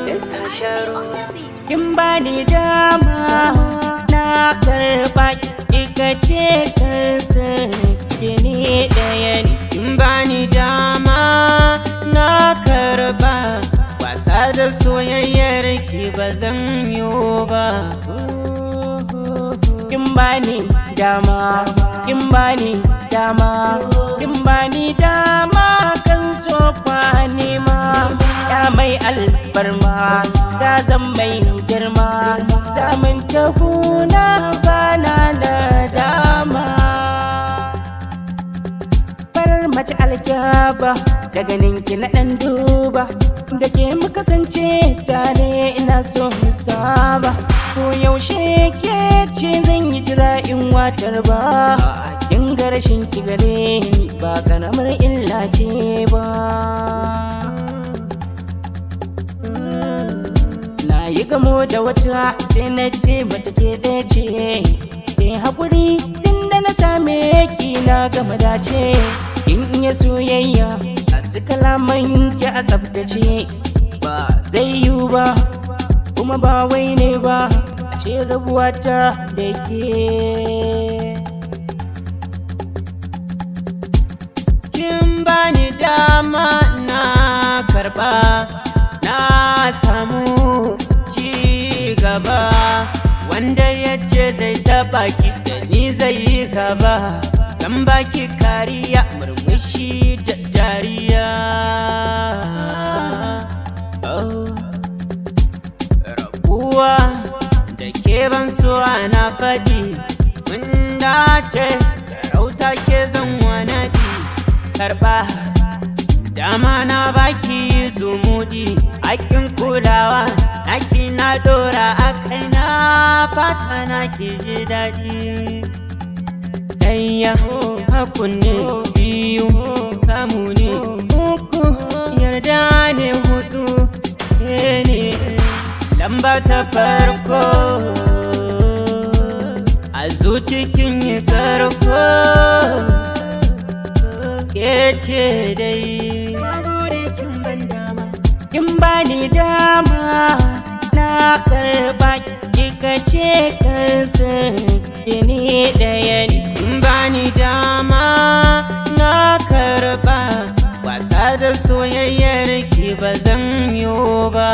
S-Asharuwa. Kin bani dama na karɓa kika ce kansa gini ɗaya ne. Kin bani dama na karɓa wasa da soyayyar ki ba zan yi ba. Kin bani dama, kin bani dama, kin bani dama kan so kwani ma. Ya mai albarma ta zan mai girma, samun tabuna bana da dama. Farar mace alkyaba da ganinki na ɗan duba, da ke muka sance tare ina so mu saba. Ko yaushe ke ce zan yi jira in watar ba, kin ga rashin ki gare ni ba karamar illa ce ba. Na yi gamo da wata sai na ce mata ke ɗaya ce, ke haƙuri tun da na same ki na gama dace. In iya soyayya a su kalaman ki a tsaftace, ba zai yiwu ba kuma ba wai ne ba a ce rabuwata da ke. Kin bani dama na karɓa, na samu ci gaba. Wanda ya ce zai taɓa ki da ni zai yi gaba, zan baki kariya murmushi da dariya. Rabuwa da ke ban so ana faɗi, mun dace sarauta ke zan wanaɗi. Karɓa dama na baki zumuɗi, hakkin kulawa naki na ɗora a kaina, fata na ki ji daɗi. Ɗaya hakun ne, biyu kamu ne, uku yarda ne, hudu ne. Lamba ta farko a zucikin yi karko, ke ce dai. Kin bani dama na karɓa kika ce kansa gini ɗaya ne. Kin bani dama na karɓa wasa da soyayyar ki ba zan yi ba.